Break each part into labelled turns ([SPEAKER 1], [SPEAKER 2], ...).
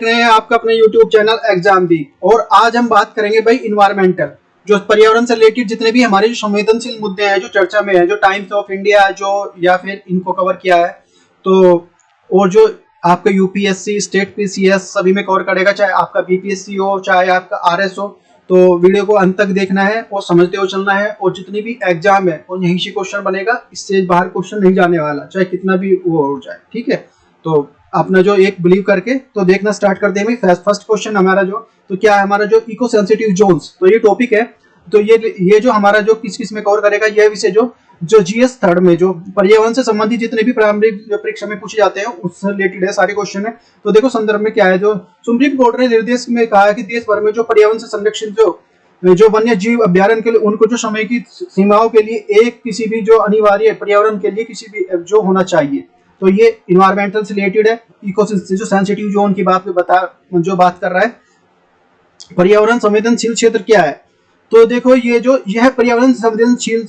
[SPEAKER 1] रहे हैं आपका अपने YouTube चैनल एग्जाम दी। और आज हम बात करेंगे भाई इन्वायरमेंटल, जो पर्यावरण से रिलेटेड जितने भी हमारे जो संवेदनशील मुद्दे हैं जो चर्चा में है, जो टाइम्स ऑफ इंडिया जो या फिर इनको कवर किया है, तो और जो आपका यूपीएससी, स्टेट पीसीएस सभी में कवर करेगा, चाहे आपका बीपीएससी हो चाहे आपका आरएस हो। तो वीडियो को अंत तक देखना है और समझते हुए चलना है। और जितनी भी एग्जाम है और यहीं से क्वेश्चन बनेगा, इससे बाहर क्वेश्चन नहीं जाने वाला, चाहे कितना भी वो हो जाए, ठीक है। तो अपना जो एक बिलीव करके तो देखना स्टार्ट कर देंगे। फर्स्ट क्वेश्चन हमारा तो क्या है, हमारा जो इको सेंसिटिव जोन्स, तो ये टॉपिक है। तो ये जो हमारा जो किस किस में कवर करेगा, यह विषय जो जीएस थर्ड में जो पर्यावरण से संबंधित जितने भी प्रारंभिक परीक्षा में पूछे जाते हैं उससे रिलेटेड है सारे क्वेश्चन है। तो देखो संदर्भ में क्या है, जो सुप्रीम कोर्ट ने निर्देश में कहा है कि देश भर में जो पर्यावरण से संरक्षित जो वन्य जीव अभ्यारण्य के लिए उनको जो समय की सीमाओं के लिए एक किसी भी जो अनिवार्य पर्यावरण के लिए किसी भी जो होना चाहिए। तो ये इन्वायरमेंटल से रिलेटेड है। इकोसिस्टम जो सेंसिटिव जोन की बात कर रहा है। पर्यावरण संवेदनशील क्षेत्र क्या है, तो देखो यह पर्यावरण संवेदनशील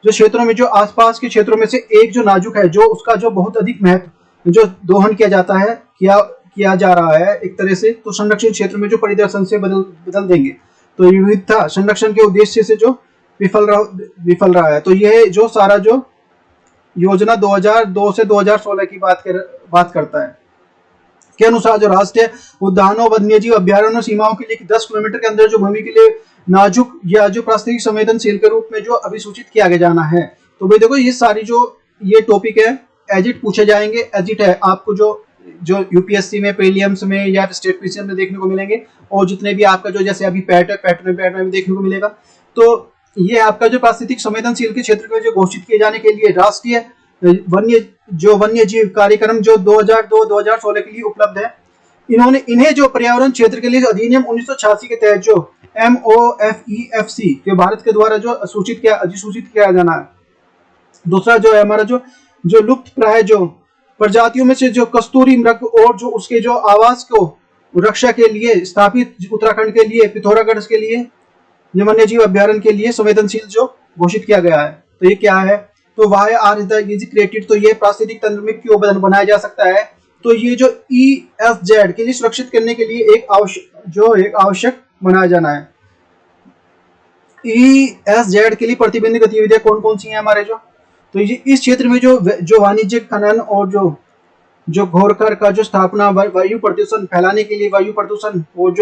[SPEAKER 1] जो क्षेत्रों में जो आसपास के क्षेत्रों में से एक जो नाजुक है, जो उसका जो बहुत अधिक महत्व जो दोहन किया जाता है, किया जा रहा है एक तरह से, तो संरक्षण क्षेत्र में जो परिदर्शन से बदल देंगे। तो विविधता संरक्षण के उद्देश्य से जो विफल रहा है। तो यह जो सारा जो योजना 2002 से 2016 की बात करता है के अनुसार जो राष्ट्रीय उद्यानों, वन्यजीव अभ्यारण्य सीमाओं के लिए 10 किलोमीटर के अंदर जो भूमि के लिए नाजुक या जो पारिस्थितिक संवेदनशील के रूप में जो अभिसूचित किया गया जाना है। तो भाई देखो ये सारी जो ये टॉपिक है एजिट पूछे जाएंगे। एजिट है आपको जो यूपीएससी में, प्रीलिम्स में या स्टेट पीसीएम में देखने को मिलेंगे। और जितने भी आपका जो जैसे अभी पैट में देखने को मिलेगा। तो ये आपका जो पारिस्थितिक संवेदनशील के क्षेत्र में जो घोषित किए जाने के लिए राष्ट्रीय वन्य जीव कार्यक्रम जो 2002-2016 के लिए उपलब्ध है। इन्हें जो पर्यावरण क्षेत्र के लिए अधिनियम 1986 के तहत जो MOFEFC जो भारत के द्वारा जो अधिसूचित किया जाना है। दूसरा जो है हमारा जो लुप्त प्राय जो प्रजातियों में से जो कस्तूरी मृग और जो उसके जो आवास को रक्षा के लिए स्थापित उत्तराखंड के लिए, पिथौरागढ़ के लिए वन्य जीव अभ्यारण्य के लिए संवेदनशील जो घोषित किया गया है। तो ये क्या है, तो वाई आर इज क्रिएटेड, तो ये पारिस्थितिक तंत्र में क्यों बनाया जा सकता है। तो ये जो ESZ के लिए सुरक्षित करने के लिए एक आवश्यक बनाया जाना है। ESZ के लिए प्रतिबंधित गतिविधियां कौन कौन सी हैं हमारे तो ये इस क्षेत्र में जो वाणिज्यिक खनन और जो घोरकर का जो स्थापना, वायु प्रदूषण फैलाने के लिए वायु प्रदूषण और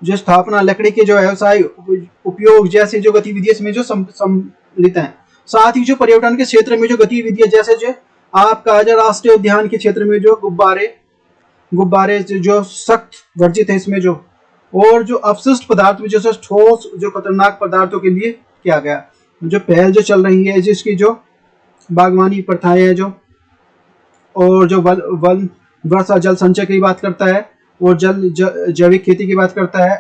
[SPEAKER 1] जो स्थापना, लकड़ी के जो व्यवसाय उपयोग जैसे जो गतिविधियां इसमें जो सम्मिलित हैं। साथ ही जो पर्यटन के क्षेत्र में जो गतिविधियां जैसे जो आपका जो राष्ट्रीय उद्यान के क्षेत्र में जो गुब्बारे जो सख्त वर्जित है इसमें और जो अपशिष्ट पदार्थ में जैसे ठोस जो खतरनाक पदार्थों के लिए किया गया जो पहल जो चल रही है, जिसकी जो बागवानी प्रथाएं है और जो वन वर्षा जल संचय की बात करता है और जैविक खेती की बात करता है।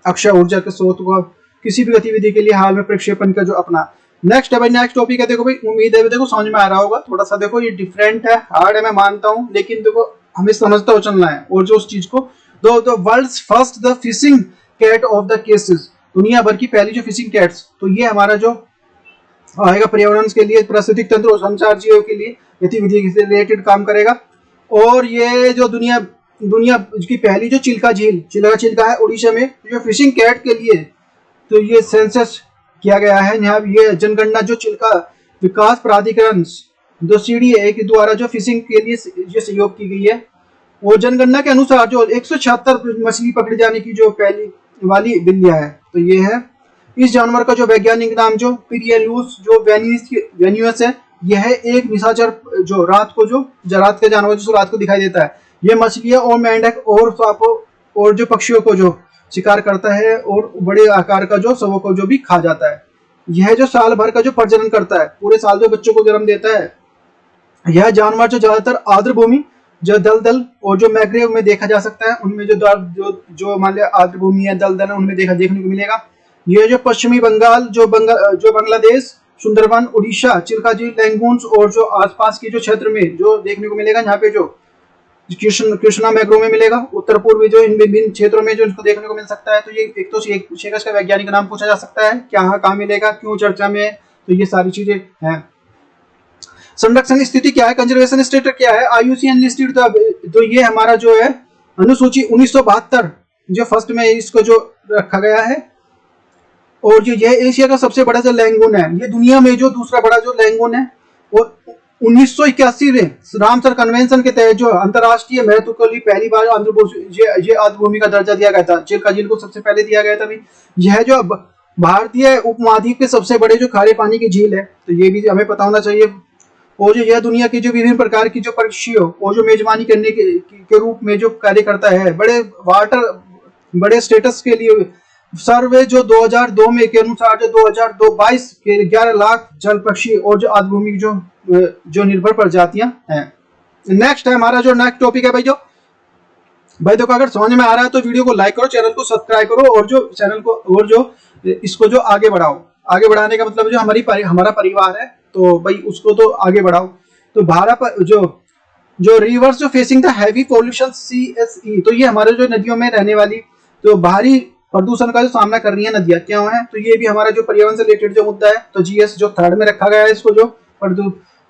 [SPEAKER 1] अक्षय ऊर्जा के स्रोत को किसी भी गतिविधि के लिए हाल में प्रक्षेपण का जो अपना नेक्स्ट टॉपिक है। देखो भाई उम्मीद है देखो समझ में आ रहा होगा। थोड़ा सा देखो ये डिफरेंट है, हार्ड है, मैं मानता हूँ, लेकिन देखो हमें समझता हुआ चलना है। और जो उस चीज को the world's first the fishing cat of the cases, दुनिया भर की पहली जो फिशिंग कैट्स, तो ये हमारा जो आएगा पर्यावरण के लिए, पारिस्थितिक तंत्र और संचार जीवों के लिए गतिविधि से रिलेटेड काम करेगा। और ये जो दुनिया की पहली जो चिल्का है उड़ीसा में, जो फिशिंग कैट के लिए तो ये सेंसस किया गया है। यहाँ ये जनगणना जो चिल्का विकास प्राधिकरण जो CDA के द्वारा जो फिशिंग के लिए जो सहयोग की गई है। और जनगणना के अनुसार जो 176 मछली पकड़े जाने की जो पहली वाली बिल्लियां है। तो ये है इस जानवर का जो वैज्ञानिक नाम जो पिरियलूस जो वेन्यूस है। यह एक निशाचर जो रात का जानवर जो रात को दिखाई देता है। यह मछलियां और मेंढक और सांपों और जो पक्षियों को जो शिकार करता है और बड़े आकार का जो सबों को जो भी खा जाता है। यह जो साल भर का जो प्रजनन करता है, पूरे साल जो बच्चों को जन्म देता है। यह जानवर जो ज्यादातर आर्द्र भूमि जो दलदल और जो मैग्रेव में देखा जा सकता है, उनमें जो मान लिया आर्द्र भूमि है, दलदल है, उनमें देखने को मिलेगा। यह जो पश्चिमी बंगाल जो बांग्लादेश, सुंदरबन, उड़ीसा, चिल्का झील, रैंगून और जो आसपास के जो क्षेत्र में जो देखने को मिलेगा। यहाँ पे जो कृष्णा मैग्रो में मिलेगा। उत्तर पूर्व जो इन विभिन्न क्षेत्रों में जो इसको देखने को मिल सकता है। तो ये एक पूछेगा, इसका वैज्ञानिक नाम पूछा जा सकता है, कहाँ मिलेगा, क्यों चर्चा में है। तो ये सारी चीजें हैं। संरक्षण स्थिति क्या है, कंजर्वेशन स्टेटस क्या है, IUCN लिस्टेड। तो ये हमारा जो है अनुसूची 1972 जो फर्स्ट में इसको जो रखा गया है। और जो यह एशिया का सबसे बड़ा जो लैंगून है, ये दुनिया में जो दूसरा बड़ा जो लैंगून है। और 1981 में रामसर कन्वेंशन के तहत जो अंतरराष्ट्रीय महत्व के लिए पहली बार ये आर्द्रभूमि का दर्जा दिया गया था। चिल्का झील को सबसे पहले दिया गया था भी। यह जो भारतीय उपमहाद्वीप के सबसे बड़े जो खारे पानी की झील है, तो ये भी हमें पता होना चाहिए। और जो यह दुनिया की जो विभिन्न प्रकार की जो पक्षियों और जो मेजबानी करने के रूप में जो कार्य करता है, बड़े स्टेटस के लिए सर्वे जो 2002 में के अनुसार जो 2022 के 11 लाख जल पक्षी और जो आर्द्रभूमि जो निर्भर प्रजातियां हैं। नेक्स्ट है हमारा जो नेक्स्ट टॉपिक है भाई देखो, अगर समझ में आ रहा है तो वीडियो को लाइक करो, चैनल को सब्सक्राइब करो और जो चैनल को और जो इसको जो आगे बढ़ाओ। आगे बढ़ाने का मतलब जो हमारा परिवार है, तो भाई उसको तो आगे बढ़ाओ। तो भारत जो रिवर्स जो facing the heavy pollution CSE, तो ये हमारे जो नदियों में रहने वाली तो भारी प्रदूषण का जो सामना कर रही है नदियां क्या है, तो ये भी हमारा जो पर्यावरण से रिलेटेड जो मुद्दा है। तो GS जो थर्ड में रखा गया है इसको जो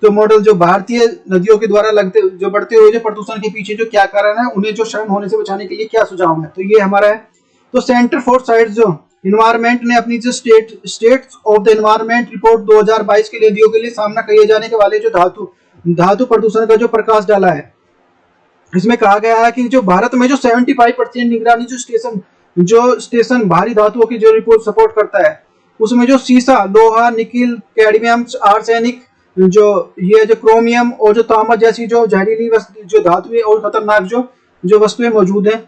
[SPEAKER 1] मॉडल जो भारतीय नदियों के द्वारा बढ़ते हुए जो प्रदूषण के पीछे जो क्या कारण है, उन्हें जो शर्म होने से बचाने के लिए क्या सुझाव है, तो ये हमारा है। तो सेंटर फॉर साइंस जो इन्वायरमेंट ने अपनी जो states of the environment report 2022 के लिए नदियों के लिए सामना किए जाने के वाले जो धातु प्रदूषण का जो प्रकाश डाला है। इसमें कहा गया है कि जो भारत में जो 75% निगरानी जो स्टेशन भारी धातुओं की जो रिपोर्ट सपोर्ट करता है, उसमें जो सीसा, लोहा, निकिल, कैडमियम, आर्सेनिक, जो ये जो क्रोमियम और जो तांबा जैसी जो जहरीली जो धातुएं और खतरनाक जो वस्तुएं मौजूद हैं।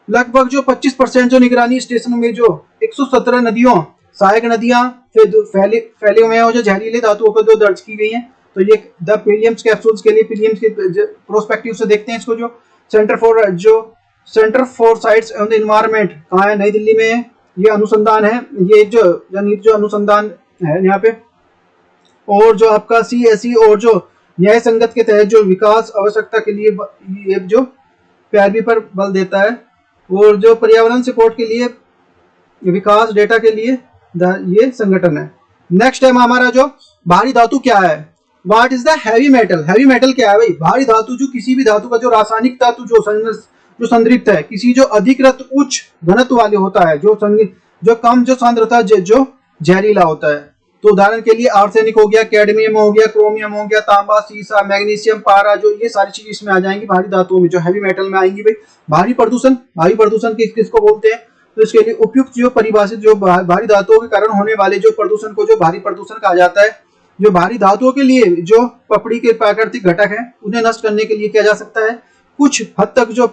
[SPEAKER 1] लगभग जो 25% जो निगरानी स्टेशन में जो 117 नदियों, सहायक नदियां फैले हुए हैं और जो जहरीले धातुओं को जो दर्ज की गई हैं। तो ये द पिलियम्स कैप्सूल्स के लिए पिलियम्स के प्रोस्पेक्टिव से देखते हैं इसको। जो centre for science and environment कहाँ है, नई दिल्ली में है। ये अनुसंधान है, ये जो अनुसंधान है यहाँ पे। और जो आपका CSE और जो न्याय संगत के तहत जो विकास आवश्यकता के लिए ये जो पैरवी पर बल देता है। और जो पर्यावरण सपोर्ट के लिए विकास डेटा के लिए ये संगठन है। नेक्स्ट टाइम हमारा जो भारी धातु क्या है, what is the heavy metal. Heavy metal क्या है भाई, भारी धातु जो किसी भी धातु का जो रासायनिक तत्व जो संतृप्त है, किसी जो अधिकृत उच्च घनत्व वाले होता है, जो कम जो सांद्रता जो जहरीला होता है। तो उदाहरण के लिए आर्सेनिक हो गया, कैडमियम हो गया, क्रोमियम हो गया, तांबा, सीसा, मैग्नीशियम, पारा, जो ये सारी चीज इसमें आ जाएंगी भारी धातुओं में, जो हैवी मेटल में आएंगी भाई। भारी प्रदूषण किसको बोलते हैं, तो इसके लिए उपयुक्त जो परिभाषित जो भारी धातुओं के कारण होने वाले जो प्रदूषण को जो भारी प्रदूषण कहा जाता है। जो भारी धातुओं के लिए जो पपड़ी के प्राकृतिक घटक है, उन्हें नष्ट करने के लिए किया जा सकता है। कुछ हद तक जो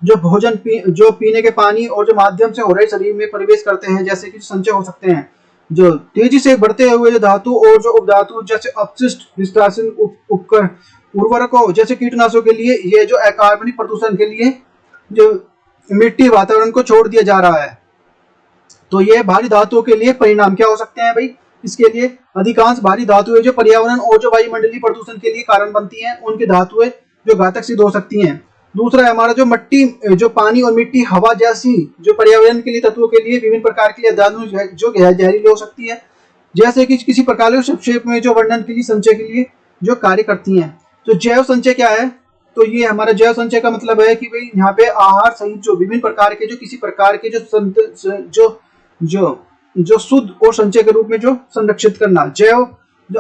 [SPEAKER 1] जो पीने के पानी और जो माध्यम से हो रहे शरीर में प्रवेश करते हैं, जैसे कि संचय हो सकते हैं। जो तेजी से बढ़ते हुए जो धातु और जो उपधातु जैसे अपशिष्ट निष्कासन उपकरण उर्वरकों जैसे कीटनाशकों के लिए, ये जो अकार्बनिक प्रदूषण के लिए जो मिट्टी वातावरण को छोड़ दिया जा रहा है। तो ये भारी धातुओं के लिए परिणाम क्या हो सकते हैं भाई, इसके लिए अधिकांश भारी धातुएं जो पर्यावरण और जो वायुमंडलीय प्रदूषण के लिए कारण बनती हैं, उनकी धातुएं जो घातक सिद्ध हो सकती हैं। दूसरा है हमारा जो जो पानी और मिट्टी, हवा जैसी जो पर्यावरण के लिए तत्वों के लिए विभिन्न प्रकार की धातु जो जहरीली हो सकती है, जैसे कि किसी प्रकार के संक्षेप में जो वर्णन के लिए संचय के लिए जो कार्य करती हैं। तो जैव संचय क्या है, तो ये हमारा जैव संचय का मतलब है कि भाई यहाँ पे आहार सहित जो विभिन्न प्रकार के जो किसी प्रकार के जो शुद्ध और संचय के रूप में जो संरक्षित करना। जैव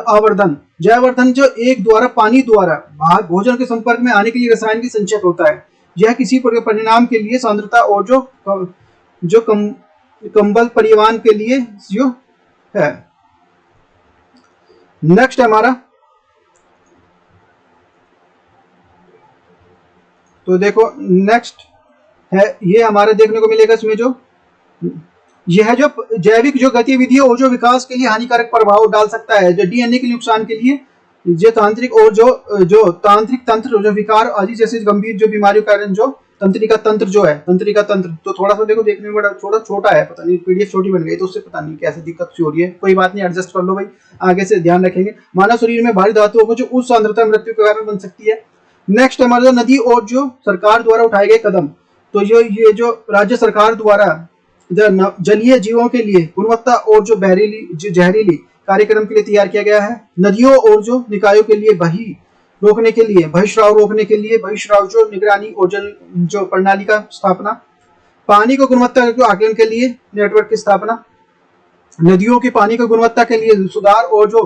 [SPEAKER 1] आवर्धन जो एक द्वारा पानी द्वारा भोजन के संपर्क में आने के लिए रसायन की संचय होता है। यह किसी परिणाम के लिए सांद्रता और जो कंबल परिवहन के लिए जो है। नेक्स्ट हमारा, तो देखो नेक्स्ट है ये हमारे देखने को मिलेगा इसमें जो यह जो जैविक जो गतिविधि और जो विकास के लिए हानिकारक प्रभाव डाल सकता है, जो DNA के नुकसान के लिए, जो तांत्रिक और जो तांत्रिक तंत्र जो विकार आदि जैसे गंभीर जो बीमारियों के कारण जो तंत्रिका तंत्र तो थोड़ा सा देखो देखने में बड़ा थोड़ा छोटा है, पता नहीं PDF छोटी बन गई तो उससे पता नहीं कैसे दिक्कत हो रही है। कोई बात नहीं, एडजस्ट कर लो भाई, आगे से ध्यान रखेंगे। मानव शरीर में भारी धातुओं को जो उच्च सांद्रता मृत्यु के कारण बन सकती है। नेक्स्ट हमारा नदी और जो सरकार द्वारा उठाए गए कदम, तो ये जो राज्य सरकार द्वारा जलीय जीवों के लिए गुणवत्ता और जो जहरीली कार्यक्रम के लिए तैयार किया गया है। नदियों और जो निकायों के लिए बहिष्राव रोकने के लिए बहिष्राव जो निगरानी और जल जो प्रणाली का स्थापना, पानी को गुणवत्ता के आकलन के लिए नेटवर्क की स्थापना, नदियों की पानी की गुणवत्ता के लिए सुधार और जो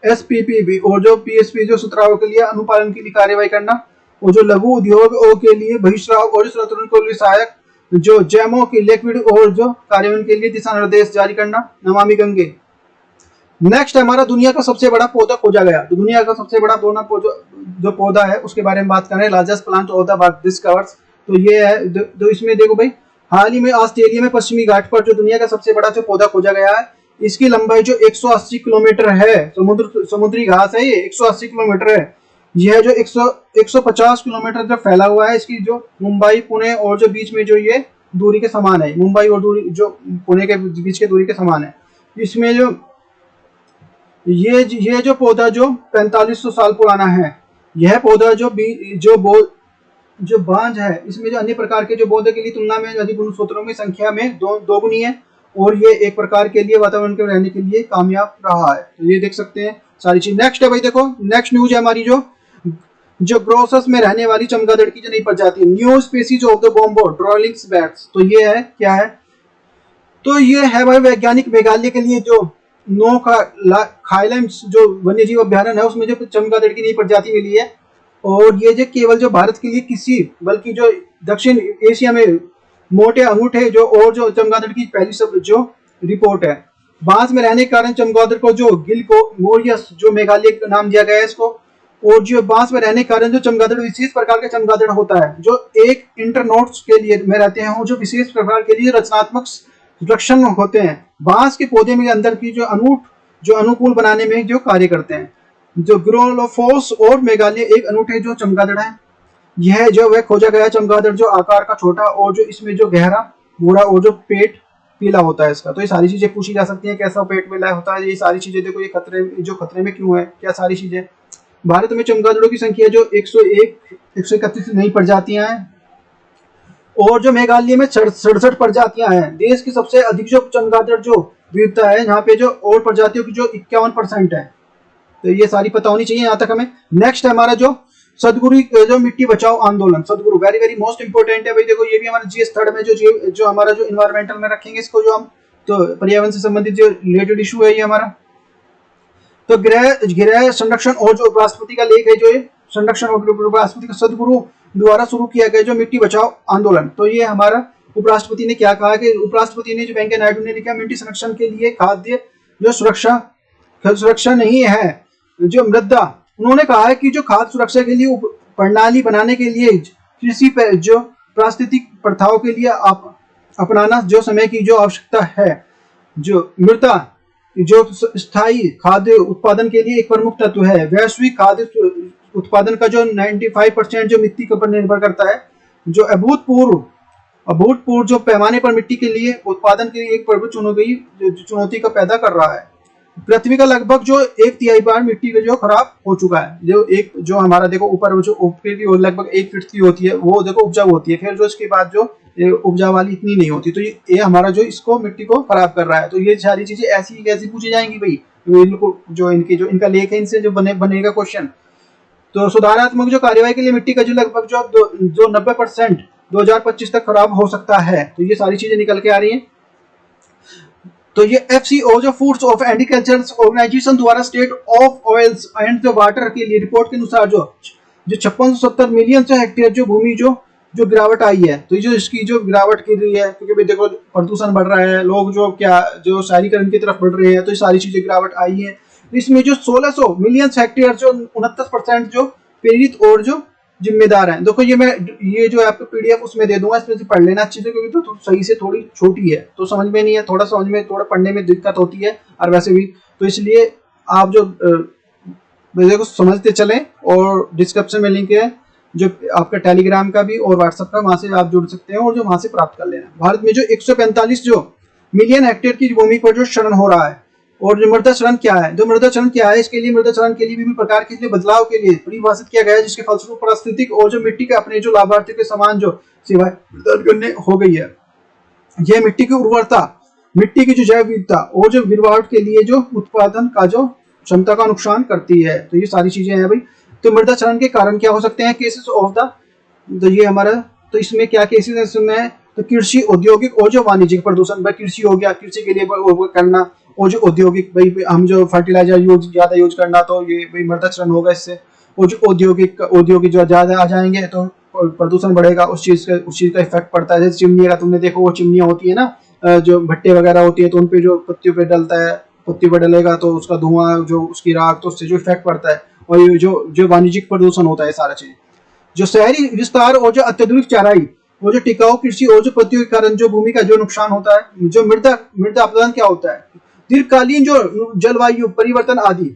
[SPEAKER 1] एसपीपी और जो पीएसपी जो सुधारों के लिए अनुपालन के लिए कार्यवाही करना, और जो लघु उद्योगों के लिए बहिष्राव और संतुलन को लिए सहायक जो जैमो की लिक्विड और जो कार्यान्वयन के लिए दिशा निर्देश जारी करना। नमामि गंगे। नेक्स्ट हमारा दुनिया का सबसे बड़ा पौधा खोजा गया। तो दुनिया का सबसे बड़ा जो पौधा है उसके बारे में बात कर रहे हैं। Largest plant of the world discovers. तो ये है जो इसमें देखो भाई, हाल ही में ऑस्ट्रेलिया में पश्चिमी घाट पर जो दुनिया का सबसे बड़ा जो पौधा खोजा गया है, इसकी लंबाई जो 180 किलोमीटर है, समुद्री घास है, ये 180 किलोमीटर है। यह जो 150 किलोमीटर जो फैला हुआ है, इसकी जो मुंबई पुणे और जो बीच में जो ये दूरी के समान है, मुंबई और दूरी जो पुणे के बीच के दूरी के समान है। इसमें जो ये जो पौधा जो 4500 साल पुराना है, यह पौधा जो बांझ है, इसमें जो अन्य प्रकार के जो पौधे के लिए तुलना में अधिक गुणसूत्रों की संख्या में दोगुनी है, और ये एक प्रकार के लिए वातावरण के रहने के लिए कामयाब रहा है। तो ये देख सकते हैं सारी चीज। नेक्स्ट है भाई, देखो नेक्स्ट न्यूज है हमारी जो ग्रोसस में रहने वाली चमगादड़ की जो नई प्रजाति, न्यू स्पीसीज ऑफ द बोम्बो ड्रॉलिंग्स बैट्स। तो ये है क्या है, तो ये है भाई वैज्ञानिक मेघालय के लिए जो नो खाइलैंड जो वन्य जीव अभ्यारण्य है, उसमें जो चमगादड़ की नई प्रजाति मिली है। और ये जो केवल जो भारत के लिए बल्कि जो दक्षिण एशिया में मोटे अंगूठे जो चमगादड़ की पहली सब जो रिपोर्ट है। बांस में रहने के कारण चमगादड़ को जो गिलकोमोरियस जो मेघालय का नाम दिया गया है इसको। और जो बांस में रहने के कारण जो चमगादड़ विशेष प्रकार का चमगादड़ होता है, जो एक इंटरनोट्स के लिए में रहते हैं, और जो विशेष प्रकार के लिए रचनात्मक लक्षण होते हैं, बांस के पौधे में अंदर की जो अनुकूल बनाने में जो कार्य करते हैं। जो ग्रोलोफोस और मेघालय एक अनूठे जो चमगादड़ है। यह जो वह खोजा गया चमगादड़ जो आकार का छोटा और जो इसमें जो गहरा भूरा और जो पेट पीला होता है इसका। तो ये सारी चीजें पूछी जा सकती हैं, कैसा पेट पीला होता है, ये सारी चीजें देखो, ये खतरे में क्यों है, क्या सारी चीजें। भारत में चमगादड़ों की संख्या जो 131 नई प्रजातियां हैं, और जो मेघालय में 67 प्रजातियां हैं। देश की सबसे अधिक जो चमगादड़ जो विविधता है, यहाँ पे जो और प्रजातियों की जो 51% है। तो ये सारी पता होनी चाहिए यहाँ तक हमें। नेक्स्ट है हमारा जो सदगुरु जो मिट्टी बचाओ आंदोलन, सदगुरु वेरी वेरी मोस्ट इंपोर्टेंट है भाई। देखो ये भी हमारा जीएस थर्ड में जो हमारा जो इन्वायरमेंटल में रखेंगे इसको, जो हम तो पर्यावरण से संबंधित जो रिलेटेड इशू है ये हमारा। तो गृह संरक्षण और जो उपराष्ट्रपति का लेख है, जो ये संरक्षण और उपराष्ट्रपति का सदगुरु द्वारा शुरू किया गया जो मिट्टी बचाओ आंदोलन। तो ये हमारा उपराष्ट्रपति ने क्या कहा कि उपराष्ट्रपति ने जो वेंकैया नायडू ने लिखा, मिट्टी संरक्षण के लिए खाद्य जो सुरक्षा नहीं है जो मृदा, उन्होंने कहा है कि जो खाद्य सुरक्षा के लिए प्रणाली बनाने के लिए कृषि पे जो पारिस्थितिक प्रथाओं के लिए अपनाना जो समय की जो आवश्यकता है। जो मृदा जो स्थायी खाद्य उत्पादन के लिए एक प्रमुख तत्व है। वैश्विक खाद्य उत्पादन का जो 95% जो मिट्टी के ऊपर निर्भर करता है। जो अभूतपूर्व जो पैमाने पर मिट्टी के लिए उत्पादन के लिए एक प्रमुख चुनौती का पैदा कर रहा है। पृथ्वी का लगभग जो 1/3 बार मिट्टी का जो खराब हो चुका है। जो हमारा देखो ऊपर जो ऊपर की लगभग 1 फीट की होती है, वो देखो उपजाऊ होती है, फिर जो इसके बाद जो उपजाऊ वाली इतनी नहीं होती। तो ये हमारा जो इसको मिट्टी को खराब कर रहा है। तो ये सारी चीजें ऐसी कैसी पूछी जाएंगी भाई, जो इनका लेख है, इनसे जो बनेगा क्वेश्चन। तो सुधारात्मक जो कार्यवाही के लिए मिट्टी का जो लगभग जो 90% 2025 तक खराब हो सकता है। तो ये सारी चीजें निकल के आ रही है। तो ये FCO जो फूड्स ऑफ एग्रीकल्चर ऑर्गेनाइजेशन द्वारा state of oils and the water के लिए रिपोर्ट के अनुसार जो 5670 मिलियन से हेक्टेयर जो भूमि जो गिरावट आई है। तो जो इसकी जो गिरावट की रही है, क्योंकि भाई देखो प्रदूषण बढ़ रहा है, लोग जो शहरीकरण की तरफ बढ़ रहे हैं, तो ये सारी चीजें गिरावट आई है। इसमें जो 1600 मिलियन हेक्टेयर जो 69% जो पीड़ित और जो जिम्मेदार हैं। देखो ये जो आपको PDF उसमें दे दूंगा, इसमें से पढ़ लेना अच्छे से, क्योंकि तो सही से थोड़ी छोटी है तो समझ में नहीं है, थोड़ा पढ़ने में दिक्कत होती है। और वैसे भी तो इसलिए आप जो देखो समझते चलें। और डिस्क्रिप्शन में लिंक है जो आपका टेलीग्राम का भी और व्हाट्सएप का, वहां से आप जुड़ सकते हैं और जो वहां से प्राप्त कर लेना। भारत में जो 145 जो मिलियन हेक्टेयर की भूमि पर जो क्षरण हो रहा है। और जो मृदा क्षरण क्या है, इसके लिए मृदा क्षरण के लिए विभिन्न प्रकार के बदलाव के लिए परिभाषित किया गया है, जिसके फलस्वरूप पारिस्थितिक और जो मिट्टी के अपने जो लाभार्थियों के समान जो सेवाएं हो गई है। यह मिट्टी की उर्वरता मिट्टी की जो जैव विविधता और जो गिरवाट के लिए जो उत्पादन का जो क्षमता का नुकसान करती है। तो ये सारी चीजें हैं भाई। तो मृदा क्षरण के कारण क्या हो सकते हैं, केसेस ऑफ द, तो ये हमारा, तो इसमें क्या केसेस है इसमें, तो कृषि, औद्योगिक और जो वाणिज्यिक प्रदूषण। भाई कृषि हो गया, कृषि के लिए वो करना, और जो औद्योगिक, भाई हम जो फर्टिलाइजर ज्यादा यूज करना, तो ये भाई मृदा क्षरण होगा इससे। और जो औद्योगिक जो ज्यादा आ जाएंगे तो प्रदूषण बढ़ेगा, उस चीज का इफेक्ट पड़ता है। जैसे चिमनी का तुमने देखो, वो चिमनियां होती है ना, जो भट्टे वगैरह होती है, तो उनपे जो पत्तियों पे डलता है, पत्ती पे डलेगा तो उसका धुआं, जो उसकी राख, तो उससे जो इफेक्ट पड़ता है। और ये जो वाणिज्यिक प्रदूषण होता है, सारा चीज। जो शहरी विस्तार और जो अत्यधिक चराई, वो जो टिकाऊ कृषि और जो पत्तियों के कारण जो भूमि का जो नुकसान होता है। जो मृदा मृदा अपरदन क्या होता है, दीर्घकालीन जो जलवायु परिवर्तन आदि,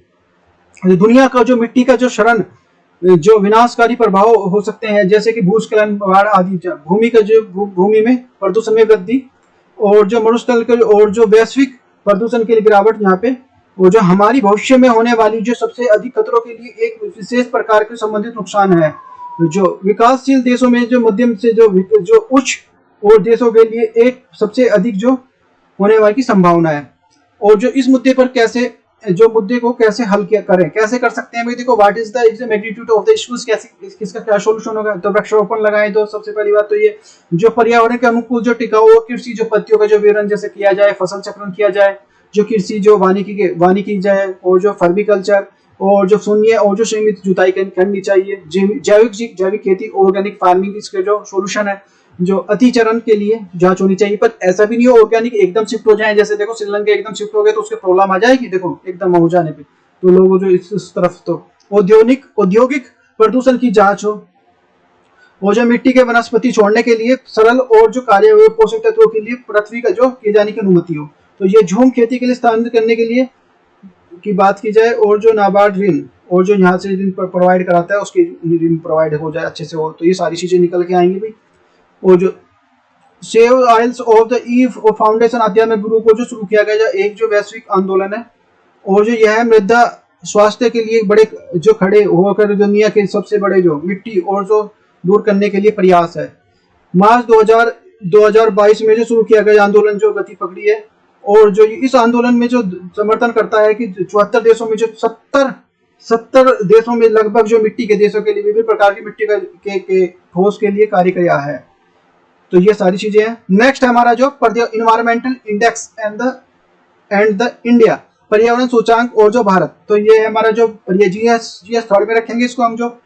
[SPEAKER 1] दुनिया का जो मिट्टी का जो क्षरण, जो विनाशकारी प्रभाव हो सकते हैं, जैसे कि भूस्खलन, बाढ़ आदि, भूमि का जो भूमि में प्रदूषण में वृद्धि, और जो मरुस्थल के और जो वैश्विक प्रदूषण के लिए गिरावट यहाँ पे। वो जो हमारी भविष्य में होने वाली जो सबसे अधिक खतरों के लिए एक विशेष प्रकार के संबंधित नुकसान है। जो विकासशील देशों में जो मध्यम से जो उच्च और देशों के लिए एक सबसे अधिक जो होने वाली की संभावना है। और जो इस मुद्दे पर कैसे, जो मुद्दे को कैसे हल किया करें, कैसे कर सकते हैं भाई। देखो, what is the magnitude of the issues, कैसे इसका क्या सॉल्यूशन होगा। तो वृक्षारोपण लगाएं। तो सबसे पहली बात तो ये, जो पर्यावरण के अनुकूल जो टिकाऊ कृषि, जो पत्तियों का जो विवरण जैसे किया जाए, फसल चक्रण किया जाए, जो कृषि जो वानिकी जाए, और जो फर्मिकल्चर, और जो शून्य और जो सीमित जुताई करनी चाहिए। जैविक खेती, ऑर्गेनिक फार्मिंग, इसके जो सोल्यूशन है। जो अतिचरण के लिए जांच होनी चाहिए, पर ऐसा भी नहीं हो ऑर्गेनिक एकदम शिफ्ट हो जाए। जैसे देखो, श्रीलंका एकदम शिफ्ट हो गए तो उसके प्रॉब्लम आ जाएगी, देखो एकदम हो जाने पे। तो लोग जो इस तरफ, तो औद्योगिक प्रदूषण की जांच हो। वो जो मिट्टी के वनस्पति छोड़ने के लिए सरल और जो कार्य पोषक तत्वों के लिए पृथ्वी का जो किए जाने की अनुमति हो। तो ये झूम खेती के लिए स्थानांतरित करने के लिए की बात की जाए, और जो नाबार्ड ऋण, और जो यहाँ से ऋण प्रोवाइड कराता है, उसकी ऋण प्रोवाइड हो जाए अच्छे से हो। तो ये सारी चीजें निकल के आएंगी भाई। और जो save isles of the eve और फाउंडेशन अध्यात्म गुरु को जो शुरू किया गया, एक जो वैश्विक आंदोलन है। और जो यह मृदा स्वास्थ्य के लिए बड़े जो खड़े होकर दुनिया के सबसे बड़े जो मिट्टी और जो दूर करने के लिए प्रयास है। मार्च 2022 में जो शुरू किया गया आंदोलन जो गति पकड़ी है। और जो इस आंदोलन में जो समर्थन करता है कि 74 देशों में जो 70 देशों में लगभग जो मिट्टी के देशों के लिए विभिन्न प्रकार की मिट्टी के ठोस के लिए कार्य किया है। तो ये सारी चीजें हैं। नेक्स्ट है हमारा जो environmental index and the India, पर्यावरण सूचांक और जो भारत। तो ये हमारा जो जीएस थर्ड में रखेंगे इसको हम। जो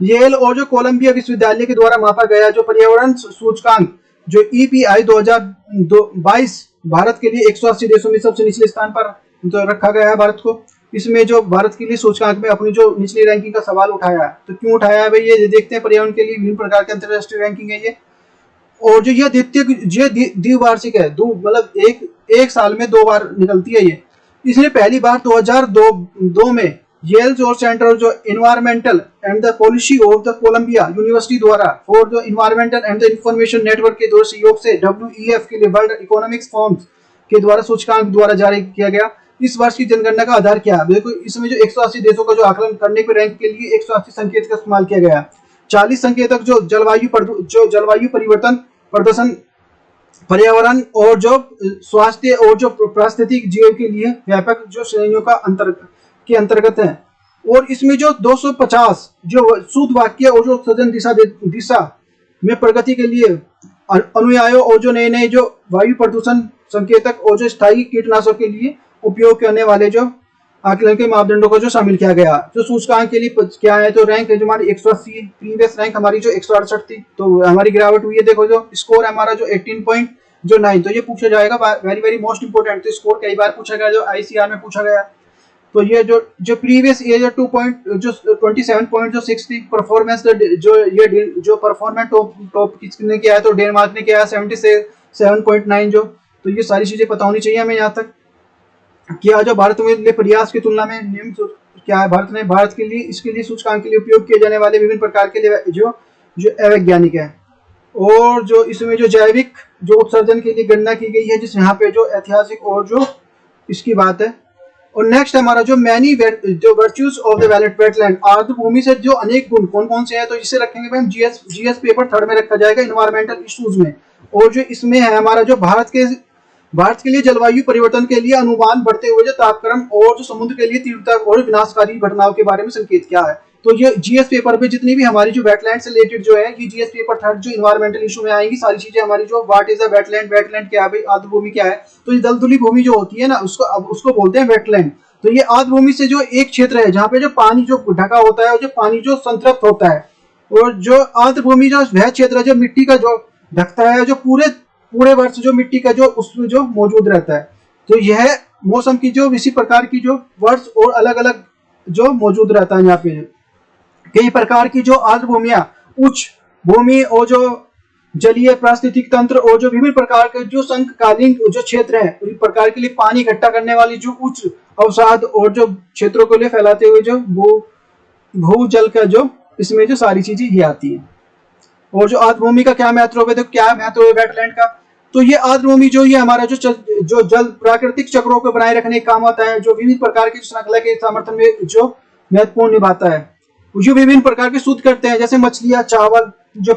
[SPEAKER 1] येल और जो कोलंबिया विश्वविद्यालय के द्वारा मापा गया जो पर्यावरण सूचकांक, जो EPI 2022 भारत के लिए 180 देशों में सबसे निचले स्थान पर तो रखा गया है भारत को। इसमें जो भारत के लिए सूचकांक में अपनी जो निचली रैंकिंग का सवाल उठाया है। तो क्यों उठाया है भाई, ये देखते हैं। पर्यावरण के लिए विभिन्न प्रकार के अंतरराष्ट्रीय रैंकिंग है ये। और जो ये द्विवार्षिक है, मतलब एक साल में 2 बार निकलती है ये। इसने पहली बार 2002 में येल जो सेंटर जो environmental and the policy of the Columbia University द्वारा for the environmental and the information network के द्वारा सहयोग से WEF के लिए वर्ल्ड इकोनॉमिक्स फॉर्म्स के द्वारा सूचकांक द्वारा जारी किया गया। इस वर्ष की जनगणना का आधार क्या है, देखो इसमें जो 180 देशों का जो आकलन करने के रैंक के लिए 180 संकेत का इस्तेमाल किया गया। 40 संकेतक जो जलवायु परिवर्तन, प्रदूषण, पर्यावरण और जो स्वास्थ्य और जो पारिस्थितिक जीवन के लिए व्यापक जो श्रेणियों का अंतर्गत है। और इसमें जो 250 जो शुद्ध वाक्य और जो सृजन दिशा में प्रगति के लिए अनुयायियों और जो नए जो वायु प्रदूषण संकेतक और जो स्थायी कीटनाशकों के लिए उपयोग करने वाले जो आकलन के मापदंडों को जो शामिल किया गया। जो सूचकांक के लिए क्या है, तो रैंक है जो हमारी 180, प्रीवियस रैंक हमारी जो 168 थी, तो हमारी गिरावट हुई है। देखो जो स्कोर है हमारा जो 18.9, तो ये पूछा जाएगा, वेरी वेरी मोस्ट इंपोर्टेंट। तो स्कोर कई बार पूछा गया, जो ICR में पूछा गया। तो ये जो प्रीवियस ईयर जो 27.6 थी। परफॉर्मेंस जो परफॉर्मेंस टॉप किसने किया है, तो डेनमार्क ने किया है 77.9 जो। तो ये सारी चीजें पता होनी चाहिए हमें यहाँ तक। क्या जो भारत में प्रयास की तुलना में निम्न क्या है, भारत के लिए इसके लिए सूचकांक के लिए उपयोग किए जाने वाले विभिन्न प्रकार के लिए जो अवैज्ञानिक है। और जो इसमें जो जैविक जो उत्सर्जन के लिए गणना की गई है, जिस यहाँ पे जो ऐतिहासिक और जो इसकी बात है। और नेक्स्ट हमारा जो मैनी जो वर्च्यूज ऑफ द वेटलैंड, आर्द्रभूमि से जो अनेक गुण कौन कौन से हैं, तो इसे रखेंगे भाई हम जीएस पेपर थर्ड में रखा जाएगा इन्वायरमेंटल इश्यूज में। और जो इसमें है हमारा जो भारत के भारत के लिए जलवायु परिवर्तन के लिए अनुमान बढ़ते हुए जो तापक्रम और जो समुद्र के लिए तीव्रता और विनाशकारी घटनाओं के बारे में संकेत क्या है। तो ये जीएस पेपर पे जितनी भी हमारी जो वेटलैंड से रिलेटेड जो है, ये जीएस पेपर थर्ड जो इन्वायरमेंटल इशू में आएंगी सारी चीजें हमारी, जो what is a wetland, wetland क्या है भाई, आर्द्रभूमि क्या है। तो ये दलदली भूमि जो होती है ना, उसको बोलते हैं वेटलैंड। तो ये आर्द्रभूमि से जो एक क्षेत्र है जहाँ पे जो पानी जो ढका होता है और जो पानी जो संतृप्त होता है, और जो आर्द्रभूमि जो वह क्षेत्र है जो मिट्टी का जो ढकता है, जो पूरे पूरे वर्ष जो मिट्टी का जो उसमें जो मौजूद रहता है। तो यह मौसम की जो इसी प्रकार की जो वर्ष और अलग अलग जो मौजूद रहता है। यहाँ पे कई प्रकार की जो आर्द्रभूमियां, उच्च भूमि और जो जलीय पारिस्थितिक तंत्र और जो विभिन्न प्रकार के जो संककालीन जो क्षेत्र है, उन प्रकार के लिए पानी इकट्ठा करने वाली जो उच्च अवसाद और जो क्षेत्रों को लिए फैलाते हुए जो भूजल का जो इसमें जो सारी चीजें ये आती है। और जो आर्द्रभूमि का क्या महत्व है, तो क्या महत्व है वेटलैंड का। तो ये आर्द्रभूमि जो ये हमारा जो जल प्राकृतिक चक्रों को बनाए रखने का काम आता है, जो विभिन्न प्रकार की श्रृंखला के समर्थन में जो महत्वपूर्ण निभाता है, जो विभिन्न प्रकार के शुद्ध करते हैं, जैसे मछलियां चावल जो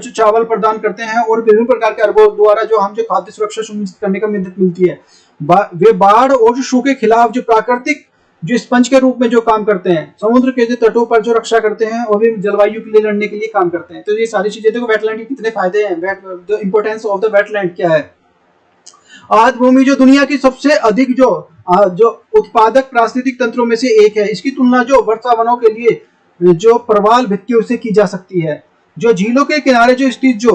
[SPEAKER 1] चावल प्रदान करते हैं, और विभिन्न प्रकार के अरबों द्वारा जो हम जो खाद्य सुरक्षा सुनिश्चित करने का मदद मिलती है। वे बाढ़ और जो सूखे खिलाफ जो प्राकृतिक जो स्पंज के रूप में जो काम करते हैं, समुद्र के जो तटों पर जो रक्षा करते हैं, और भी जलवायु के लिए लड़ने के लिए काम करते हैं। तो ये सारी चीजें देखो वेटलैंड के कितने फायदे हैं, the importance of the wetland क्या है। आर्द्रभूमि जो दुनिया की सबसे अधिक जो उत्पादक पारिस्थितिक तंत्रों में से एक है। इसकी तुलना जो वर्षा वनों के लिए जो प्रवाल भित्तियों से की जा सकती है। जो झीलों के किनारे जो स्थित जो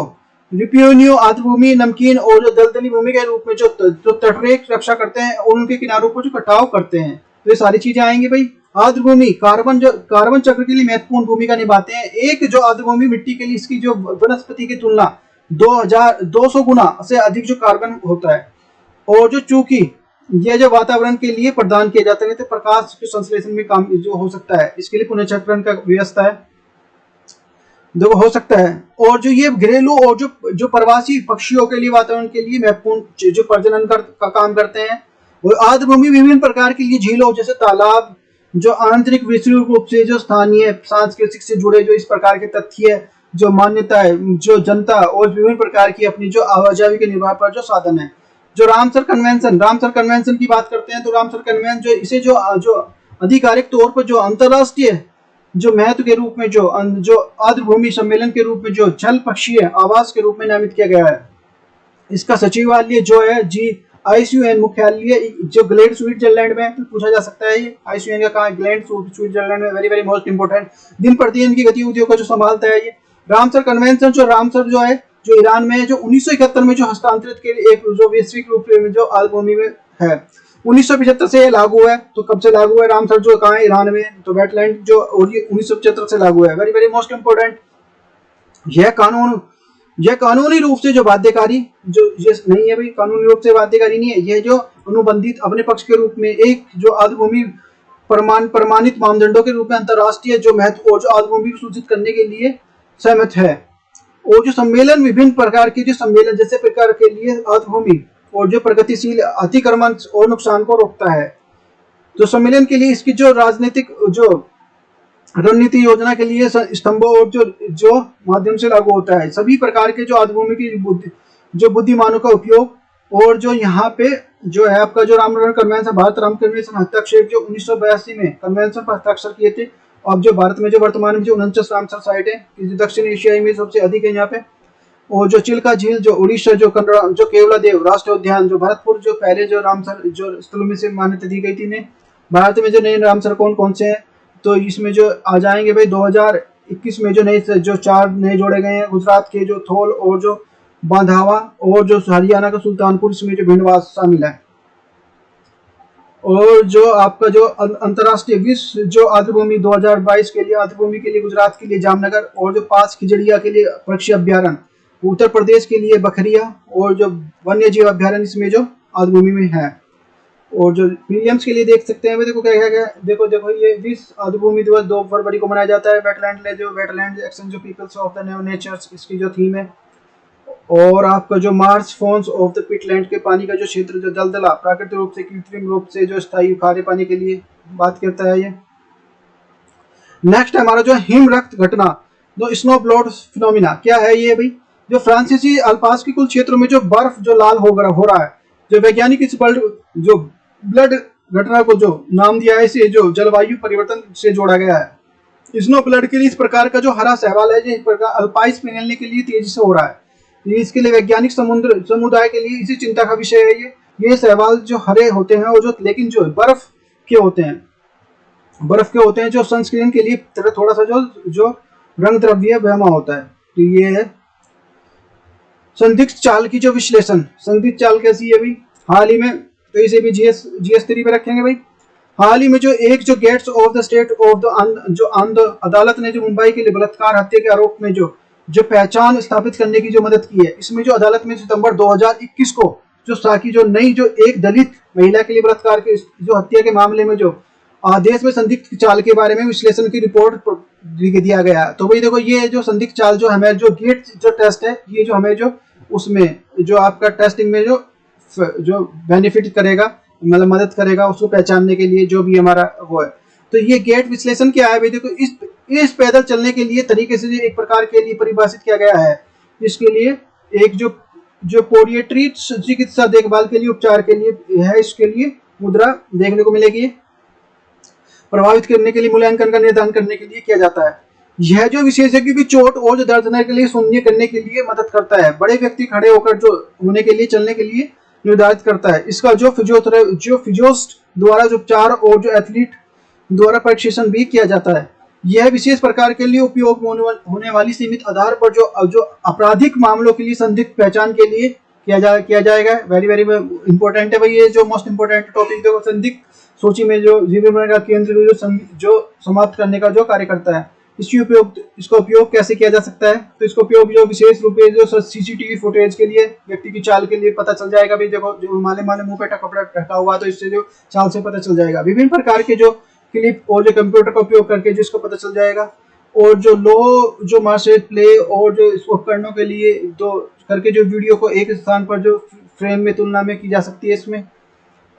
[SPEAKER 1] रिपियोनियो आर्द्रभूमि नमकीन और जो दलदली भूमि के रूप में जो तटरेख रक्षा करते हैं और उनके किनारों को जो कटाव करते हैं। तो ये सारी चीजें आएंगी भाई। आर्द्रभूमि कार्बन चक्र के लिए महत्वपूर्ण भूमिका निभाते हैं। एक जो आर्द्रभूमि मिट्टी के लिए इसकी जो वनस्पति की तुलना 2200 गुना से अधिक जो कार्बन होता है। और जो चूंकि ये जो वातावरण के लिए प्रदान किए जाते हैं, तो प्रकाश के संश्लेषण में काम जो हो सकता है, इसके लिए पुनर्चक्रण का व्यवस्था है जो हो सकता है। और जो ये घरेलू और जो प्रवासी पक्षियों के लिए वातावरण के लिए महत्वपूर्ण जो प्रजनन का काम करते हैं। और आर्द्रभूमि विभिन्न प्रकार की झीलों जैसे तालाब, जो आंतरिक विस्तृत रूप से जो स्थानीय सांस्कृतिक से जुड़े जो इस प्रकार के तथ्य, जो मान्यता है, जो जनता और विभिन्न प्रकार की अपनी जो आवाजाही के निर्वाह पर जो साधन है। जो रामसर कन्वेंशन की बात करते हैं, तो रामसर कन्वेंशन जो इसे जो आधिकारिक तौर पर जो अंतरराष्ट्रीय जो महत्व के रूप में जो आर्द्रभूमि सम्मेलन के रूप में जो जल पक्षीय आवास के रूप में नामित किया गया है। इसका सचिवालय जो है IUCN मुख्यालय जो ग्लेड स्विट्जरलैंड में, तो पूछा जा सकता है ये IUCN का कहाँ है, ग्लेड स्विट्जरलैंड में। वेरी वेरी मोस्ट इंपोर्टेंट, दिन प्रतिदिन की गतिविधियों को जो संभालता है ये रामसर कन्वेंशन। जो रामसर जो है जो ईरान में है, जो 1971 में जो हस्तांतरित के एक जो वैश्विक रूप में जो आर्द्रभूमि में है। 1975 से ये लागू है। तो कब से लागू है रामसर, जो कहाँ है, ईरान में। तो वेटलैंड जो 1975 से लागू है। Very very most important. यह कानूनी रूप से जो बाध्यकारी जो ये नहीं है भाई, कानूनी रूप से बाध्यकारी नहीं है। यह जो अनुबंधित अपने पक्ष के रूप में एक जो आर्द्रभूमि प्रमाणित मानदंडों के रूप में अंतरराष्ट्रीय जो महत्व और जो आर्द्रभूमि सूचित करने के लिए सहमत है। और जो सम्मेलन विभिन्न प्रकार के जो सम्मेलन जैसे प्रकार के लिए आर्द्रभूमि और जो प्रगतिशील अतिक्रमण और नुकसान को रोकता है। तो सम्मेलन के लिए इसकी जो राजनीतिक जो रणनीति योजना के लिए स्तंभों और जो माध्यम से लागू होता है। सभी प्रकार के जो आर्द्रभूमि की बुद्धिमानों का उपयोग। और जो यहाँ पे जो है आपका जो Ramsar convention, Bharat Ram convention हस्ताक्षर जो 1982 में कन्वेंशन पर हस्ताक्षर किए थे। अब जो भारत में जो वर्तमान में जो 49 रामसर साइट है, दक्षिण एशिया में सबसे अधिक है यहाँ पे। और जो चिल्का झील जो उड़ीसा जो केवलादेव राष्ट्रीय उद्यान जो भरतपुर जो पहले जो रामसर जो स्थलों में से मान्यता दी गई थी ने। भारत में जो नए रामसर कौन से हैं, तो इसमें जो आ जाएंगे भाई 2021 में जो नए जो 4 नए जोड़े गए हैं। गुजरात के जो थोल और जो बांधावा और जो हरियाणा का सुल्तानपुर, इसमें जो भिंडवास शामिल है। और जो आपका जो अंतर्राष्ट्रीय विश्व जो आर्द्रभूमि 2022 के लिए आर्द्रभूमि के लिए गुजरात के लिए जामनगर, और जो 5 खिजड़िया के लिए पक्षी अभ्यारण्य, उत्तर प्रदेश के लिए बखरिया, और जो वन्य जीव अभ्यारण्य इसमें जो आर्द्रभूमि में है। और जो विलियम्स के लिए देख सकते हैं, देखो क्या क्या देखो ये विश्व आर्द्रभूमि दिवस 2 फरवरी को मनाया जाता है। वेटलैंड एक्सचेंज जो पीपल्स ऑफ द नेचर्स, इसकी जो थीम है। और आपका जो मार्स फॉन्स ऑफ द पिटलैंड के पानी का जो क्षेत्र जो दलदला प्राकृतिक रूप से कृत्रिम रूप से जो स्थायी खारे पानी के लिए बात करता है ये। नेक्स्ट है हमारा जो हिमरक्त घटना, जो स्नो ब्लॉट फिनोमिना क्या है ये भाई। जो फ्रांसीसी अल्पास के कुल क्षेत्रों में जो बर्फ जो लाल हो रहा है, जो वैज्ञानिक इस जो ब्लड घटना को जो नाम दिया है, इसे जो जलवायु परिवर्तन से जोड़ा गया है। स्नो ब्लड के लिए इस प्रकार का जो हरा शैवाल है, जो इस प्रकार अल्पाइस पिघलने के लिए तेजी से हो रहा है। इसके लिए वैज्ञानिक समुदाय के लिए इसी चिंता का विषय है। ये शैवाल जो हरे होते हैं और जो लेकिन जो बर्फ के होते हैं, जो सनस्क्रीन के लिए थोड़ा सा जो रंग द्रव्य वहमा होता है। तो ये है संदिग्ध चाल की जो विश्लेषण। संदिग्ध चाल कैसी है भाई? हाल ही में, तो इसे भी GS 3 पे रखेंगे भाई। हाल ही में जो gates of the state of the अदालत ने जो मुंबई के लिए बलात्कार हत्या के आरोप में जो पहचान स्थापित करने की जो मदद की है, इसमें जो अदालत में सितंबर 2021 को जो साकी जो नई जो एक दलित महिला के लिए बलात्कार के जो हत्या के मामले में जो आदेश में संदिग्ध चाल के बारे में विश्लेषण की रिपोर्ट दिया गया। तो भाई देखो, ये जो संदिग्ध चाल जो हमें जो गेट जो टेस्ट है, ये जो हमें जो उसमें जो आपका टेस्टिंग में जो बेनिफिट करेगा, मतलब मदद करेगा उसको पहचानने के लिए, जो भी हमारा वो है। तो ये गेट विश्लेषण क्या है भाई? देखो, इस पैदल चलने के लिए तरीके से एक प्रकार के लिए परिभाषित किया गया है। इसके लिए एक जो पोडिएट्री चिकित्सा देखभाल के लिए उपचार के लिए है, इसके लिए मुद्रा देखने को मिलेगी। प्रभावित करने के लिए मूल्यांकन का निर्धारण करने के लिए किया जाता है। यह जो विशेषज्ञ की चोट और जो दर्द के लिए शून्य करने के लिए मदद करता है। बड़े व्यक्ति खड़े होकर जो होने के लिए चलने के लिए निर्धारित करता है। इसका जो फिजियोस्ट द्वारा जो उपचार और जो एथलीट द्वारा परीक्षण भी किया जाता है। यह विशेष प्रकार के लिए उपयोग होने वाली सीमित आधार पर जो आपराधिक मामलों के लिए संदिग्ध पहचान के लिए किया जाएगा। वेरी वेरी इंपॉर्टेंट है भाई, ये जो मोस्ट इंपॉर्टेंट टॉपिक है। संदिग्ध सूची में जो जीवन का केंद्र जो समाप्त करने का जो कार्य करता है। इसका उपयोग कैसे किया जा सकता है? तो इसका उपयोग जो विशेष रूप से जो CCTV फुटेज के लिए, व्यक्ति की चाल के लिए पता चल जाएगा भाई। देखो, जो माले मुंह पे कपड़ा ढका हुआ, तो इससे जो चाल से पता चल जाएगा। विभिन्न प्रकार के जो क्लिप और जो कंप्यूटर का उपयोग करके जिसको पता चल जाएगा। और जो मार्शल प्ले और जो इस उपकरणों के लिए तो करके जो वीडियो को एक स्थान पर जो फ्रेम में तुलना में की जा सकती है इसमें।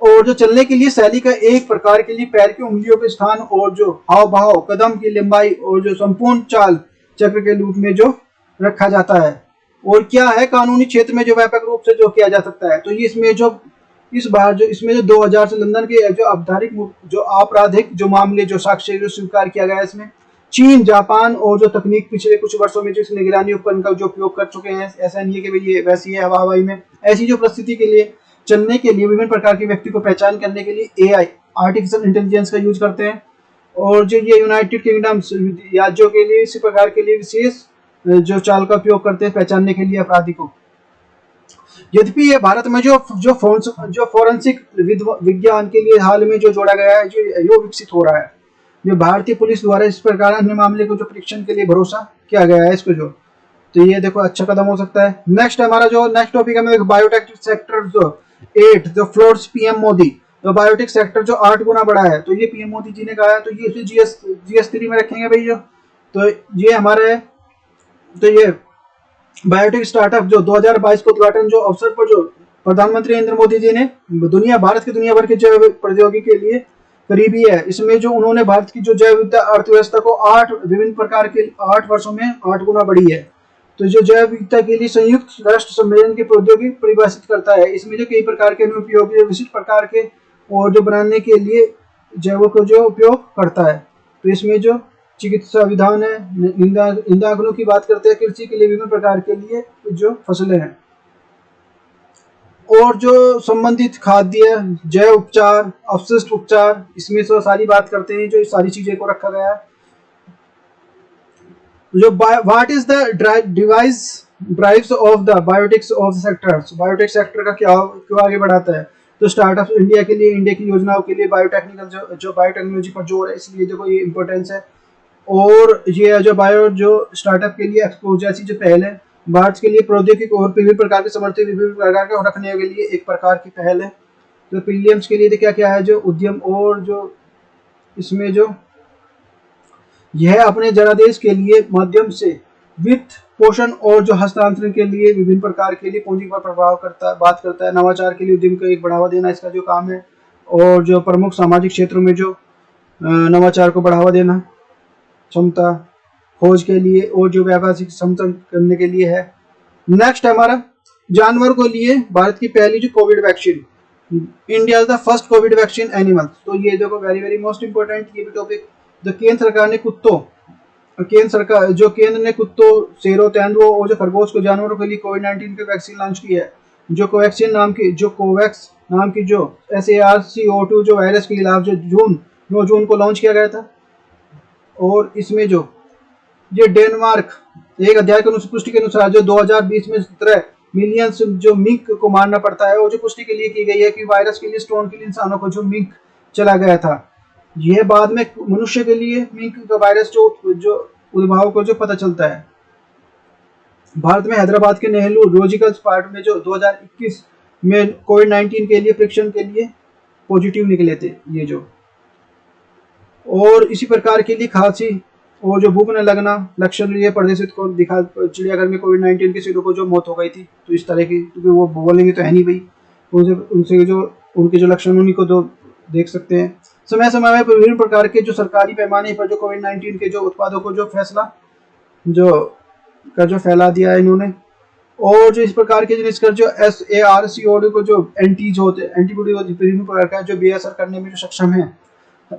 [SPEAKER 1] और जो चलने के लिए शैली का एक प्रकार के लिए पैर की उंगलियों के स्थान और जो हाव भाव, कदम की लंबाई और जो संपूर्ण चाल चक्र के रूप में जो रखा जाता है। और क्या है, कानूनी क्षेत्र में जो व्यापक रूप से जो किया जा सकता है। तो ये इसमें जो इस बार जो इसमें जो 2000 से लंदन के जो आपराधिक जो मामले जो साक्ष्य जो स्वीकार किया गया है, इसमें चीन, जापान और जो तकनीक पिछले कुछ वर्षों में जो इस निगरानी उपकरण का जो उपयोग कर चुके हैं। ऐसा नहीं है कि भाई ये वैसी है हवाई में। ऐसी जो परिस्थिति के लिए चलने के लिए विभिन्न प्रकार के व्यक्ति को पहचान करने के लिए AI आर्टिफिशियल इंटेलिजेंस का यूज करते हैं। और जो ये यूनाइटेड किंगडम राज्यों के लिए इसी प्रकार के लिए विशेष जो चाल का उपयोग करते हैं पहचानने के लिए अपराधी को। यद्यपि ये भारत में जो फोरेंसिक विज्ञान के लिए हाल में जो जोड़ा गया है, जो विकसित हो रहा है। जो भारतीय पुलिस द्वारा इस प्रकार अन्य मामले को जो परीक्षण के लिए भरोसा किया गया है इसको जो। तो ये देखो अच्छा कदम हो सकता है। नेक्स्ट हमारा जो नेक्स्ट टॉपिक है बायोटेक सेक्टर जो 8 जो फ्लोर्स PM मोदी। तो बायोटेक सेक्टर जो 8 गुना बड़ा है। तो ये PM मोदी जी ने कहा है। तो ये GS 3 में रखेंगे भाई जो। तो ये हमारे ये बायोटेक स्टार्टअप जो 2022 को उद्घाटन जो अवसर पर जो प्रधानमंत्री नरेंद्र मोदी जी ने भारत की दुनिया भर के जैव प्रौद्योगिकी के लिए करीबी है। इसमें जो उन्होंने भारत की जो जैव अर्थव्यवस्था को 8 विभिन्न प्रकार के 8 वर्षों में 8 गुना बढ़ी है। तो जो जैव विविधता के लिए संयुक्त राष्ट्र सम्मेलन की प्रौद्योगिकी परिभाषित करता है। इसमें जो कई प्रकार के अनुपयोगी विशिष्ट प्रकार के और जो बनाने के लिए जैवों को जो उपयोग करता है। तो इसमें जो चिकित्सा विधान है, ईंधनों की बात करते हैं, कृषि के लिए विभिन्न प्रकार के लिए जो फसलें हैं और जो संबंधित खाद्य, जैव उपचार, अपशिष्ट उपचार, इसमें से सारी बात करते हैं। जो सारी चीजें को रखा गया है। जो what is the drives of the biotics of sectors. Biotech sector का क्या क्यों आगे बढ़ाता है? तो स्टार्टअप इंडिया के लिए, इंडिया की योजनाओं के लिए बायोटेक्निकल जो बायोटेक्नोलॉजी पर जोर है, इसलिए देखो ये इंपॉर्टेंस है। और ये जो स्टार्टअप के लिए एक्सपोज जैसी जो पहल है, भारत के लिए प्रौद्योगिकी और विभिन्न प्रकार के समर्थित विभिन्न प्रकार के रखने के लिए एक प्रकार की पहल है। तो प्रीलिम्स के लिए क्या क्या है, जो उद्यम और जो इसमें जो यह अपने जनादेश के लिए माध्यम से वित्त पोषण और जो हस्तांतरण के लिए विभिन्न प्रकार के लिए पूंजी पर प्रभाव बात करता है। नवाचार के लिए उद्यम को एक बढ़ावा देना इसका जो काम है। और जो प्रमुख सामाजिक क्षेत्रों में जो नवाचार को बढ़ावा देना, क्षमता खोज के लिए और जो व्यावसायिक समर्थन करने के लिए है। नेक्स्ट हमारा जानवर को लिए भारत की पहली जो Covid vaccine, India the first Covid vaccine animal. तो ये देखो वेरी वेरी मोस्ट इंपोर्टेंट ये भी टॉपिक। जो केंद्र सरकार ने कुत्तों, केंद्र ने कुत्तों, शेरों, तेंदुओं और जो खरगोश को जानवरों के लिए कोविड-19 की वैक्सीन लॉन्च की है। जो कोवैक्सीन नाम की, जो कोवैक्स नाम की जो SARS-CoV-2 जो वायरस के खिलाफ जो 9 जून को लॉन्च किया गया था। और इसमें जो ये डेनमार्क एक अध्याय की पुष्टि के अनुसार जो 2020 में 17 मिलियन जो मिंक को मारना पड़ता है, वो जो पुष्टि के लिए की गई है कि वायरस के लिए स्टोन के लिए इंसानों को जो मिंक चला गया था, यह बाद में मनुष्य के लिए मिंक का वायरस जो उद्भव को जो पता चलता है। भारत में हैदराबाद के नेहरू लॉजिकल पार्क में जो 2021 में कोविड-19 के लिए परीक्षण के लिए पॉजिटिव निकले थे ये जो। और इसी प्रकार के लिए खांसी और जो भूख न लगना लक्षण ये प्रदर्शित को दिखा चिड़ियाघर में कोविड-19 के शेरों को जो मौत हो गई थी। तो इस तरह की, क्योंकि वो बोलेंगे तो है नहीं भाई, उनसे जो उनके जो लक्षण उन्हीं को तो देख सकते हैं। समय समय में विभिन्न प्रकार के जो सरकारी पैमाने पर जो कोविड-19 के जो उत्पादों को जो फैसला जो फैला दिया है इन्होंने। और जो इस प्रकार के जो निष्कर्ष जो SARS-CoV को जो एंटीबॉडी विभिन्न प्रकार का जो बेअसर करने में जो सक्षम है,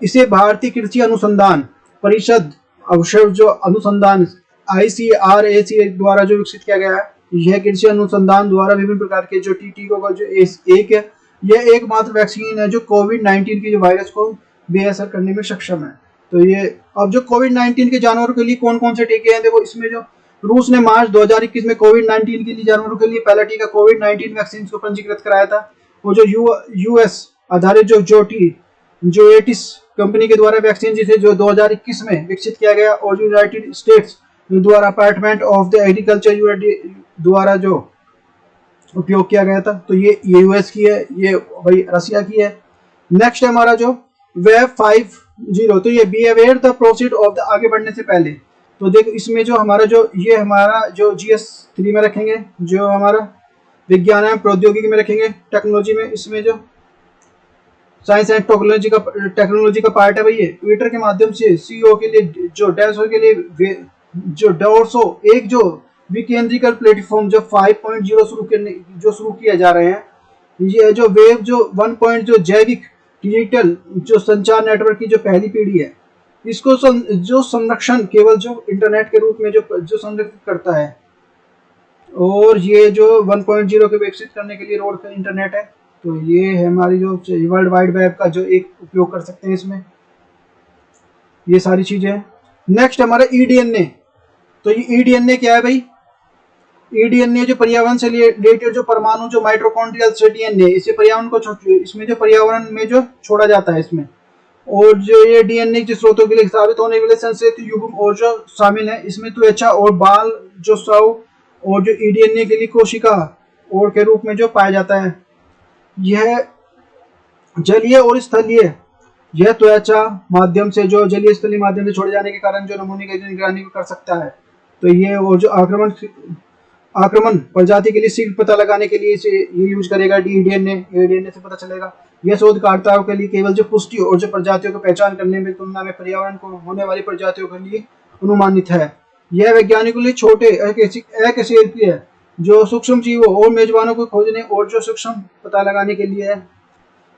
[SPEAKER 1] इसे भारतीय कृषि अनुसंधान परिषद अवशेष जो अनुसंधान ICRAC द्वारा जो विकसित किया गया है। यह कृषि अनुसंधान द्वारा विभिन्न प्रकार के जो टीकों का जो एक है, यह एकमात्र वैक्सीन है जो कोविड-19 के जो वायरस को बेअसर करने में सक्षम है। तो ये अब जो कोविड-19 के जानवरों के लिए कौन कौन से टीके हैं, देखो इसमें जो रूस ने मार्च 2021 में कोविड-19 के लिए जानवरों के लिए पहला टीका कोविड-19 वैक्सीन को पंजीकृत कराया था। वो जो US आधारित जो एटिस कंपनी के द्वारा वैक्सीन जिसे जो 2021 में विकसित किया गया, और यूनाइटेड स्टेट्स द्वारा अपार्टमेंट ऑफ द एग्रीकल्चर द्वारा जो उपयोग किया गया था। तो ये US की है, ये भाई रसिया की है। नेक्स्ट है हमारा जो वेब 5.0। तो ये be aware the proceed of the, आगे बढ़ने से पहले। तो देखो इसमें जो हमारा जो ये हमारा जो GS3 में रखेंगे, जो हमारा विज्ञान एवं प्रौद्योगिकी में रखेंगे, टेक्नोलॉजी में, इसमें जो साइंस एंड टेक्नोलॉजी का पार्ट है भाई। ये ट्विटर के माध्यम से CEO के लिए जो डेसो के लिए जो डोरसो एक जो विकेंद्रीकृत प्लेटफॉर्म जो 5.0 शुरू किए जा रहे हैं। ये जो वेब जो 1. जो जैविक डिजिटल जो संचार नेटवर्क की जो पहली पीढ़ी है, इसको जो संरक्षण केवल जो इंटरनेट के रूप में जो संरक्षित करता है। और ये जो 1.0 के विकसित करने के लिए रोड पर इंटरनेट है। तो ये है हमारी जो वर्ल्ड वाइड वेब का जो एक उपयोग कर सकते हैं इसमें, ये सारी चीजें हैं। नेक्स्ट हमारा eDNA। तो ये eDNA क्या है भाई? eDNA जो पर्यावरण से रिलेटेड जो परमाणु जो माइटोकॉन्ड्रियल से DNA, इसे पर्यावरण को इसमें जो पर्यावरण में जो छोड़ा जाता है इसमें। और जो ये DNA के स्रोतों के लिए साबित होने वाले संश्लेषित युग्म और जो शामिल है इसमें त्वचा और बाल जो स्राव और जो eDNA के लिए कोशिका और के रूप में जो पाया जाता है। यह जलीय और स्थलीय, यह त्वचा माध्यम से जो जलीय स्थलीय माध्यम से छोड़े जाने के कारण जो नमूने की निगरानी कर सकता है। तो ये और जो आक्रमण प्रजाति के लिए शीघ्र पता लगाने के लिए इसे ये यूज करेगा eDNA से पता चलेगा। यह शोधकर्ताओं के लिए केवल जो पुष्टि और जो प्रजातियों को पहचान करने में तुलना में पर्यावरण को होने वाली प्रजातियों के लिए अनुमानित है। यह वैज्ञानिकों के लिए छोटे अकशेरुकीय जो सूक्ष्म जीवों और मेजबानों को खोजने और जो सूक्ष्म पता लगाने के लिए है।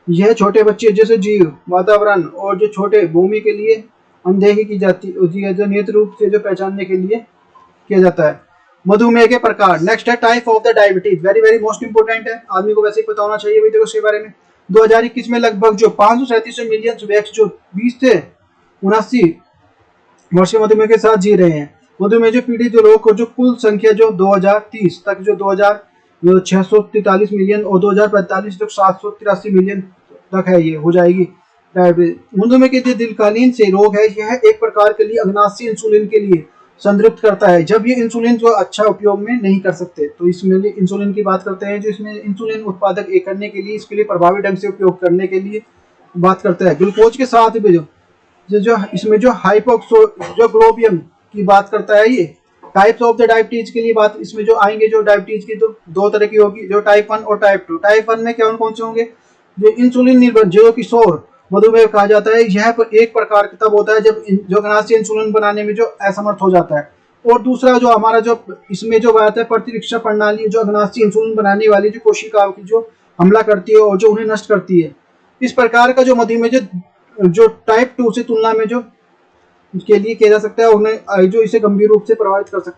[SPEAKER 1] यह छोटे बच्चे जैसे जीव, वातावरण और जो छोटे भूमि के लिए अनदेखी की जाती है, जो नियत रूप से जो पहचानने के लिए किया जाता है। मधुमेह के प्रकार। नेक्स्ट है type of the diabetes, very very most important है, आदमी को वैसे ही पता होना चाहिए। देखो इसके बारे में 2021 में लगभग जो 537 मिलियन व्यक्ति जो 20 से 79 वर्ष के मधुमेह के साथ जी रहे हैं। मधुमेह जो पीड़ित लोगों को जो कुल संख्या जो 2030 तक जो 2643 मिलियन और 2045 तक 783 मिलियन तक है, ये हो जाएगी। मधुमेह के जो दीर्घकालीन से रोग है, यह एक प्रकार के लिए अग्नाशी इंसुलिन के लिए संतृप्त करता है जब ये इंसुलिन को अच्छा उपयोग में नहीं कर सकते। तो इसमें इंसुलिन की बात करते हैं, जो इसमें इंसुलिन उत्पादक एक करने के लिए इसके लिए प्रभावी ढंग से उपयोग करने के लिए बात करता है। ग्लूकोज के साथ भी जो इसमें जो हाइपोक्सोग्लोबियम की बात करता है। ये टाइप्स ऑफ द डायबिटीज के लिए बात इसमें जो आएंगे, जो डायबिटीज की तो 2 तरह की होगी, जो टाइप 1 और टाइप 2। टाइप 1 में कौन से होंगे? जो इंसुलिन निर्भर जो किशोर मधुमेह कहा जाता है। यह एक प्रकार तब होता है जब जो अग्नाशी इंसुलिन बनाने में जो असमर्थ हो जाता है। और दूसरा जो हमारा जो इसमें जो बात है प्रतिरक्षा प्रणाली, जो अग्नाशी इंसुलिन बनाने वाली जो कोशिकाओं की जो हमला करती है और जो उन्हें नष्ट करती है। इस प्रकार का जो मधुमेह जो टाइप 2 से तुलना में जो के लिए किया जा सकता है, उन्हें जो इसे गंभीर रूप से प्रभावित कर सकता है।